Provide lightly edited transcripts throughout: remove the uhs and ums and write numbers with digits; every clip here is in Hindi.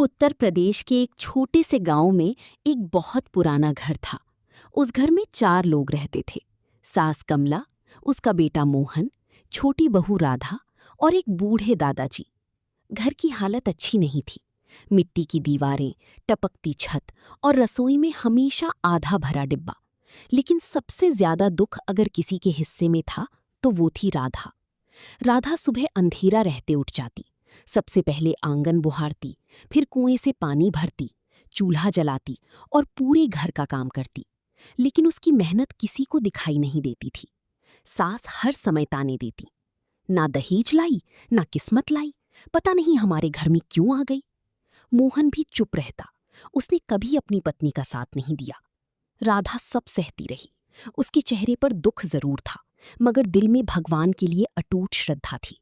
उत्तर प्रदेश के एक छोटे से गांव में एक बहुत पुराना घर था। उस घर में 4 लोग रहते थे। सास कमला, उसका बेटा मोहन, छोटी बहू राधा और एक बूढ़े दादाजी। घर की हालत अच्छी नहीं थी। मिट्टी की दीवारें, टपकती छत और रसोई में हमेशा आधा भरा डिब्बा। लेकिन सबसे ज्यादा दुख अगर किसी के हिस्से में था तो वो थी राधा। राधा सुबह अंधेरा रहते उठ जाती। सबसे पहले आंगन बुहारती, फिर कुएं से पानी भरती, चूल्हा जलाती और पूरे घर का काम करती। लेकिन उसकी मेहनत किसी को दिखाई नहीं देती थी। सास हर समय ताने देती, ना दहेज लाई, ना किस्मत लाई, पता नहीं हमारे घर में क्यों आ गई। मोहन भी चुप रहता। उसने कभी अपनी पत्नी का साथ नहीं दिया। राधा सब सहती रही। उसके चेहरे पर दुख जरूर था, मगर दिल में भगवान के लिए अटूट श्रद्धा थी।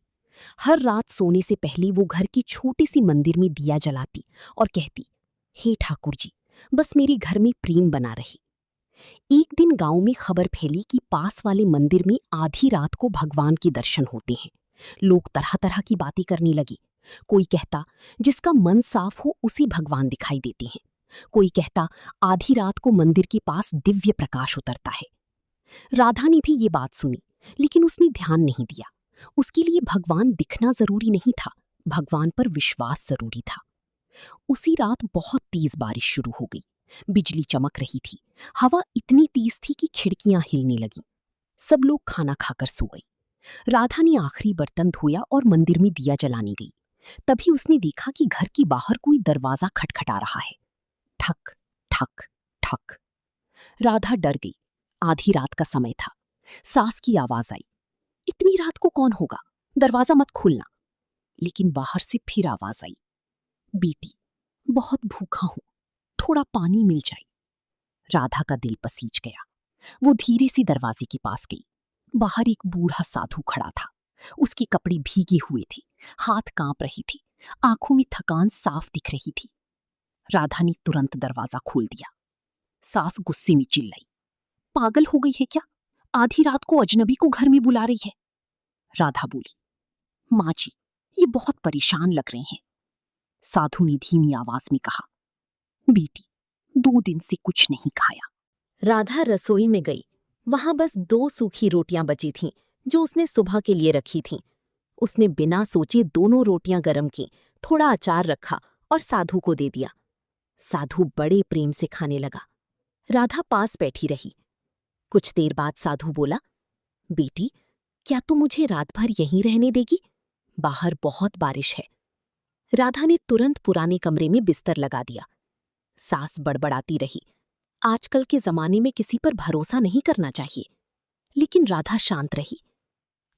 हर रात सोने से पहले वो घर की छोटी सी मंदिर में दिया जलाती और कहती, हे ठाकुर जी, बस मेरे घर में प्रेम बना रही। एक दिन गांव में खबर फैली कि पास वाले मंदिर में आधी रात को भगवान के दर्शन होते हैं। लोग तरह तरह की बातें करने लगे। कोई कहता, जिसका मन साफ हो उसे भगवान दिखाई देते हैं। कोई कहता, आधी रात को मंदिर के पास दिव्य प्रकाश उतरता है। राधा ने भी ये बात सुनी, लेकिन उसने ध्यान नहीं दिया। उसके लिए भगवान दिखना जरूरी नहीं था, भगवान पर विश्वास जरूरी था। उसी रात बहुत तेज बारिश शुरू हो गई। बिजली चमक रही थी। हवा इतनी तेज थी कि खिड़कियां हिलने लगीं। सब लोग खाना खाकर सो गए। राधा ने आखिरी बर्तन धोया और मंदिर में दिया जलाने गई। तभी उसने देखा कि घर के बाहर कोई दरवाजा खटखटा रहा है। ठक ठक ठक। राधा डर गई। आधी रात का समय था। सास की आवाज आई, इतनी रात को कौन होगा, दरवाजा मत खोलना। लेकिन बाहर से फिर आवाज आई, बेटी, बहुत भूखा हूं, थोड़ा पानी मिल जाए। राधा का दिल पसीज गया। वो धीरे से दरवाजे के पास गई। बाहर एक बूढ़ा साधु खड़ा था। उसके कपड़े भीगे हुए थे, हाथ कांप रही थी, आंखों में थकान साफ दिख रही थी। राधा ने तुरंत दरवाजा खोल दिया। सास गुस्से में चिल्लाई, पागल हो गई है क्या, आधी रात को अजनबी को घर में बुला रही है। राधा बोली, माँ जी, ये बहुत परेशान लग रहे हैं। साधु ने धीमी आवाज में कहा, बेटी, 2 दिन से कुछ नहीं खाया। राधा रसोई में गई। वहां बस 2 सूखी रोटियां बची थीं, जो उसने सुबह के लिए रखी थीं। उसने बिना सोचे दोनों रोटियां गरम की, थोड़ा अचार रखा और साधु को दे दिया। साधु बड़े प्रेम से खाने लगा। राधा पास बैठी रही। कुछ देर बाद साधु बोला, बेटी, क्या तू मुझे रात भर यहीं रहने देगी? बाहर बहुत बारिश है। राधा ने तुरंत पुराने कमरे में बिस्तर लगा दिया। सास बड़बड़ाती रही, आजकल के जमाने में किसी पर भरोसा नहीं करना चाहिए। लेकिन राधा शांत रही।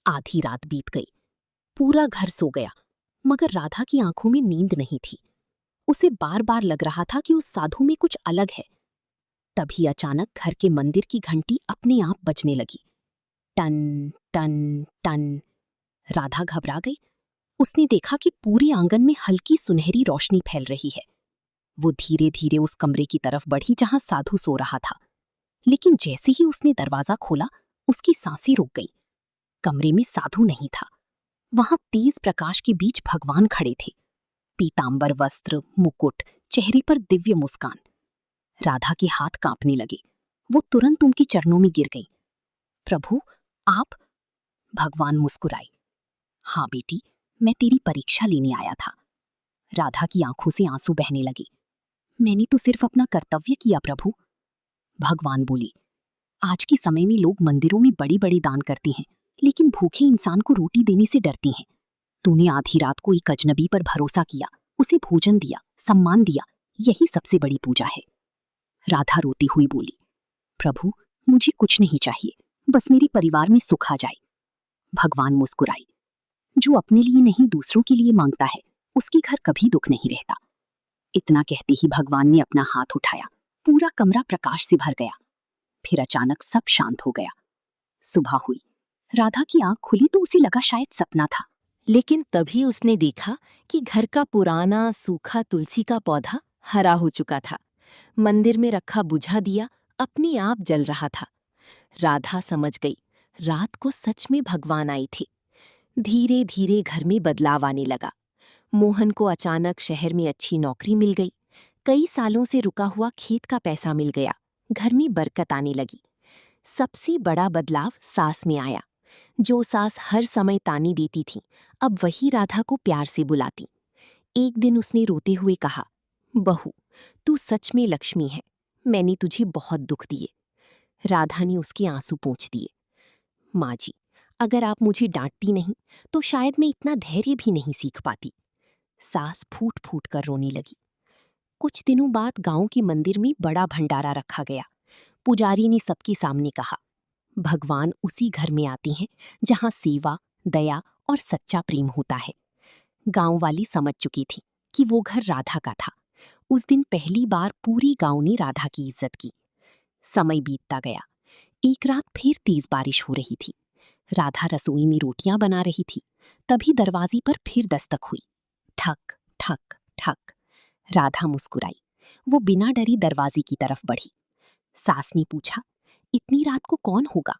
आधी रात बीत गई। पूरा घर सो गया, मगर राधा की आंखों में नींद नहीं थी। उसे बार बार लग रहा था कि उस साधु में कुछ अलग है। तभी अचानक घर के मंदिर की घंटी अपने आप बजने लगी। Ton ton ton. राधा घबरा गई। उसने देखा कि पूरे आंगन में हल्की सुनहरी रोशनी फैल रही है। वो धीरे धीरे उस कमरे की तरफ बढ़ी जहां साधु सो रहा था। लेकिन जैसे ही उसने दरवाजा खोला, उसकी सांसें रुक गईं। कमरे में साधु नहीं था। वहां तेज प्रकाश के बीच भगवान खड़े थे। पीतांबर वस्त्र, मुकुट, चेहरे पर दिव्य मुस्कान। राधा के हाथ कांपने लगे। वो तुरंत उनके चरणों में गिर गई। प्रभु, आप? भगवान मुस्कुराए, हाँ बेटी, मैं तेरी परीक्षा लेने आया था। राधा की आंखों से आंसू बहने लगे। मैंने तो सिर्फ अपना कर्तव्य किया प्रभु। भगवान बोले, आज के समय में लोग मंदिरों में बड़े बड़े दान करते हैं, लेकिन भूखे इंसान को रोटी देने से डरते हैं। तूने आधी रात को एक अजनबी पर भरोसा किया, उसे भोजन दिया, सम्मान दिया, यही सबसे बड़ी पूजा है। राधा रोती हुई बोली, प्रभु, मुझे कुछ नहीं चाहिए, बस मेरे परिवार में सुख आ जाए। भगवान मुस्कुराए, जो अपने लिए नहीं दूसरों के लिए मांगता है, उसके घर कभी दुख नहीं रहता। इतना कहते ही भगवान ने अपना हाथ उठाया। पूरा कमरा प्रकाश से भर गया। फिर अचानक सब शांत हो गया। सुबह हुई। राधा की आंख खुली तो उसे लगा शायद सपना था। लेकिन तभी उसने देखा कि घर का पुराना सूखा तुलसी का पौधा हरा हो चुका था। मंदिर में रखा बुझा दिया अपने आप जल रहा था। राधा समझ गई, रात को सच में भगवान आए थे। धीरे धीरे घर में बदलाव आने लगा। मोहन को अचानक शहर में अच्छी नौकरी मिल गई। कई सालों से रुका हुआ खेत का पैसा मिल गया। घर में बरकत आने लगी। सबसे बड़ा बदलाव सास में आया। जो सास हर समय ताने देती थी, अब वही राधा को प्यार से बुलाती। एक दिन उसने रोते हुए कहा, बहू, तू सच में लक्ष्मी है। मैंने तुझे बहुत दुख दिए। राधा ने उसके आंसू पोंछ दिए। माँ जी, अगर आप मुझे डांटती नहीं तो शायद मैं इतना धैर्य भी नहीं सीख पाती। सास फूट फूट कर रोने लगी। कुछ दिनों बाद गांव के मंदिर में बड़ा भंडारा रखा गया। पुजारी ने सबके सामने कहा, भगवान उसी घर में आते हैं जहां सेवा, दया और सच्चा प्रेम होता है। गांव वाली समझ चुकी थी कि वो घर राधा का था। उस दिन पहली बार पूरी गांव ने राधा की इज्जत की। समय बीतता गया। एक रात फिर तेज बारिश हो रही थी। राधा रसोई में रोटियां बना रही थी। तभी दरवाजे पर फिर दस्तक हुई। ठक ठक ठक। राधा मुस्कुराई। वो बिना डरी दरवाजे की तरफ बढ़ी। सास ने पूछा, इतनी रात को कौन होगा?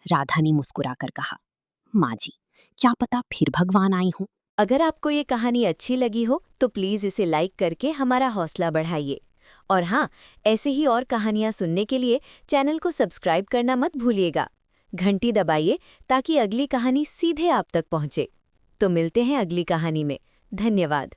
राधा ने मुस्कुराकर कहा, माँ जी, क्या पता फिर भगवान आए हों। अगर आपको ये कहानी अच्छी लगी हो तो प्लीज़ इसे लाइक करके हमारा हौसला बढ़ाइए। और हाँ, ऐसे ही और कहानियाँ सुनने के लिए चैनल को सब्सक्राइब करना मत भूलिएगा। घंटी दबाइए ताकि अगली कहानी सीधे आप तक पहुँचे। तो मिलते हैं अगली कहानी में। धन्यवाद।